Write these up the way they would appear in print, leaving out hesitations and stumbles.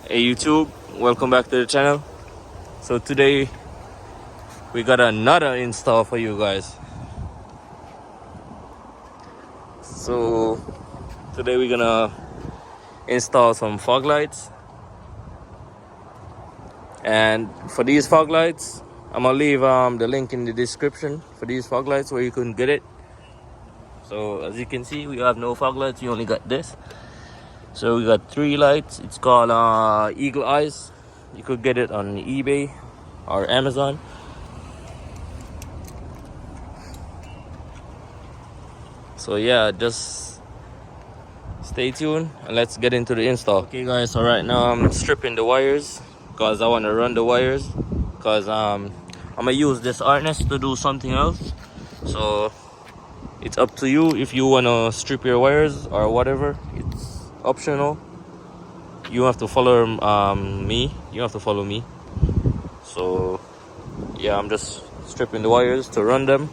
Hey YouTube, welcome back to the channel. So today we got another install for you guys. So today we're gonna install some fog lights, and for these fog lights I'm gonna leave the link in the description for these fog lights where you can get it. So as you can see, we have no fog lights, we only got this. So we got 3 lights. It's called Eagle Eyes. You could get it on eBay or Amazon. So yeah, just stay tuned and let's get into the install. Okay guys, so right now I'm stripping the wires because I want to run the wires, because I'm gonna use this harness to do something else. So it's up to you if you want to strip your wires or whatever. It's optional. You have to follow me. You have to follow me. So yeah, I'm just stripping the wires to run them.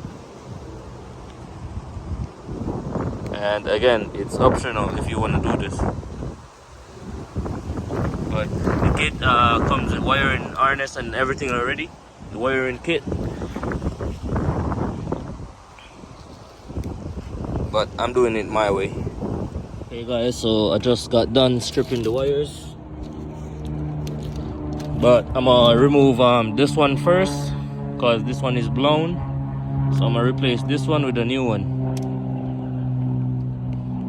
And again, it's optional if you want to do this. But the kit comes with wiring harness and everything already. The wiring kit. But I'm doing it my way. Okay guys, so I just got done stripping the wires. But I'm gonna remove this one first, because this one is blown. So I'm gonna replace this one with a new one.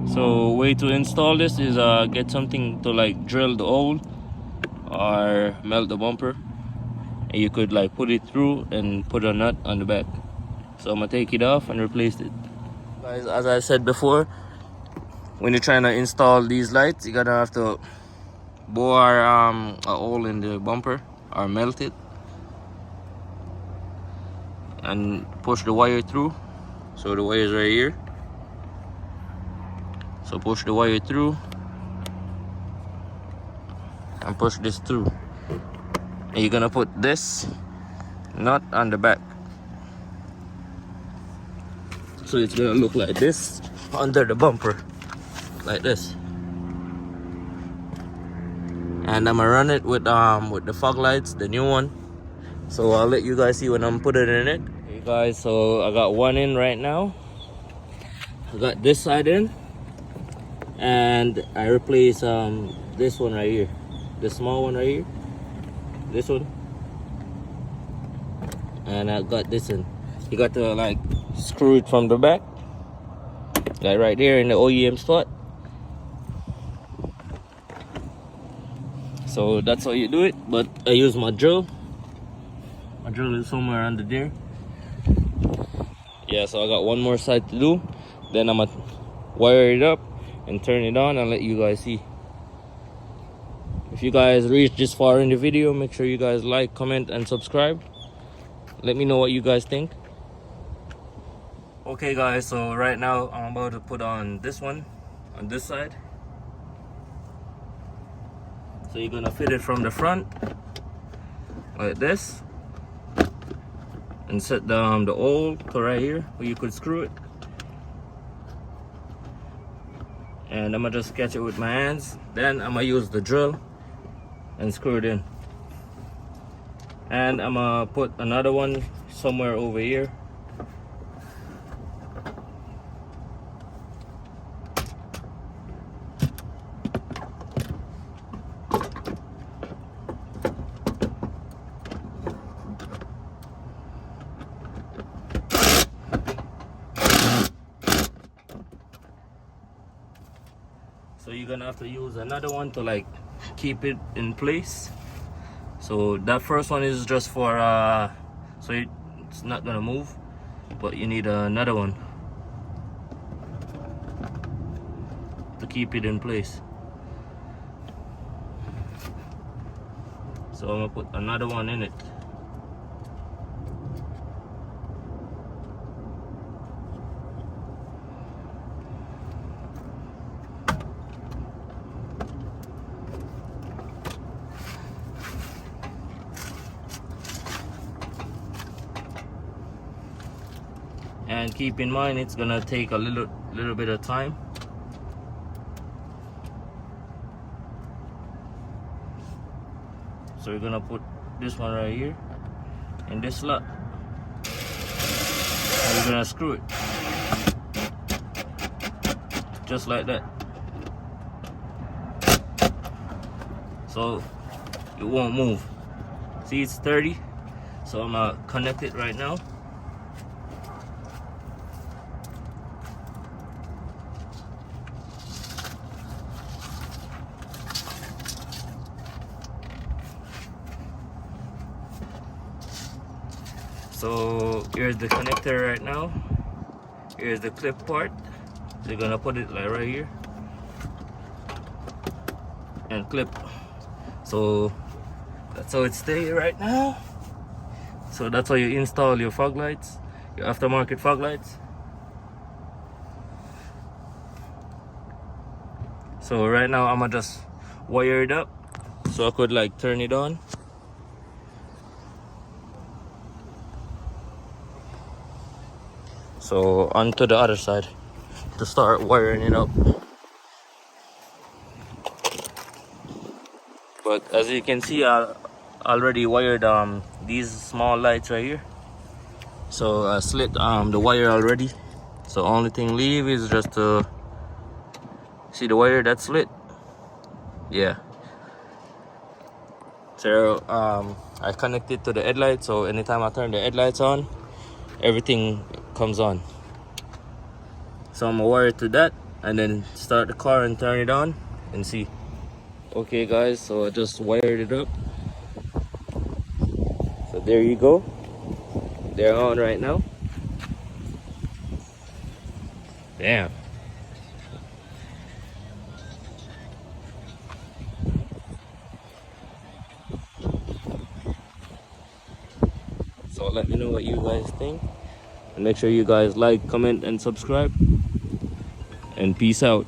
So way to install this is get something to like drill the hole or melt the bumper, and you could like put it through and put a nut on the back. So I'm gonna take it off and replace it. Guys, as I said before, when you're trying to install these lights, you're gonna have to bore a hole in the bumper or melt it and push the wire through. So the wire is right here. So push the wire through and push this through, and you're gonna put this nut on the back, so it's gonna look like this under the bumper, like this. And I'm gonna run it with the fog lights, the new one. So I'll let you guys see when I'm putting it in it. Okay guys, so I got one in right now. I got this side in, and I replace this one right here, the small one right here, this one, and I got this in. You got to like screw it from the back, like right there in the OEM spot. So that's how you do it. But I use my drill. My drill is somewhere under there. Yeah, so I got one more side to do. Then I'm gonna wire it up and turn it on and let you guys see. If you guys reach this far in the video, make sure you guys like, comment, and subscribe. Let me know what you guys think. Okay guys, so right now I'm about to put on this one on this side. So you're gonna fit it from the front like this, and set down the hole to right here where you could screw it. And I'm gonna just catch it with my hands. Then I'm gonna use the drill and screw it in. And I'm gonna put another one somewhere over here. So you're gonna have to use another one to like keep it in place. So that first one is just for so it's not gonna move, but you need another one to keep it in place. So I'm gonna put another one in it. And keep in mind, it's gonna take a little bit of time. So we're gonna put this one right here in this slot, and we're gonna screw it just like that, so it won't move. See, it's 30, so I'm gonna connect it right now. So here's the connector right now. Here's the clip part. They're gonna put it like right here and clip. So that's how it stays right now. So that's how you install your fog lights, your aftermarket fog lights. So right now I'm gonna just wire it up so I could like turn it on. So onto the other side to start wiring it up. But as you can see, I already wired these small lights right here. So I slit the wire already. So only thing leave is just to see the wire that's slit. Yeah. So I connect it to the headlight, so anytime I turn the headlights on, everything comes on. So I'm gonna wire it to that and then start the car and turn it on and see. Okay guys, so I just wired it up. So there you go. They're on right now. Damn. So let me know what you guys think. And make sure you guys like, comment, and subscribe. And peace out.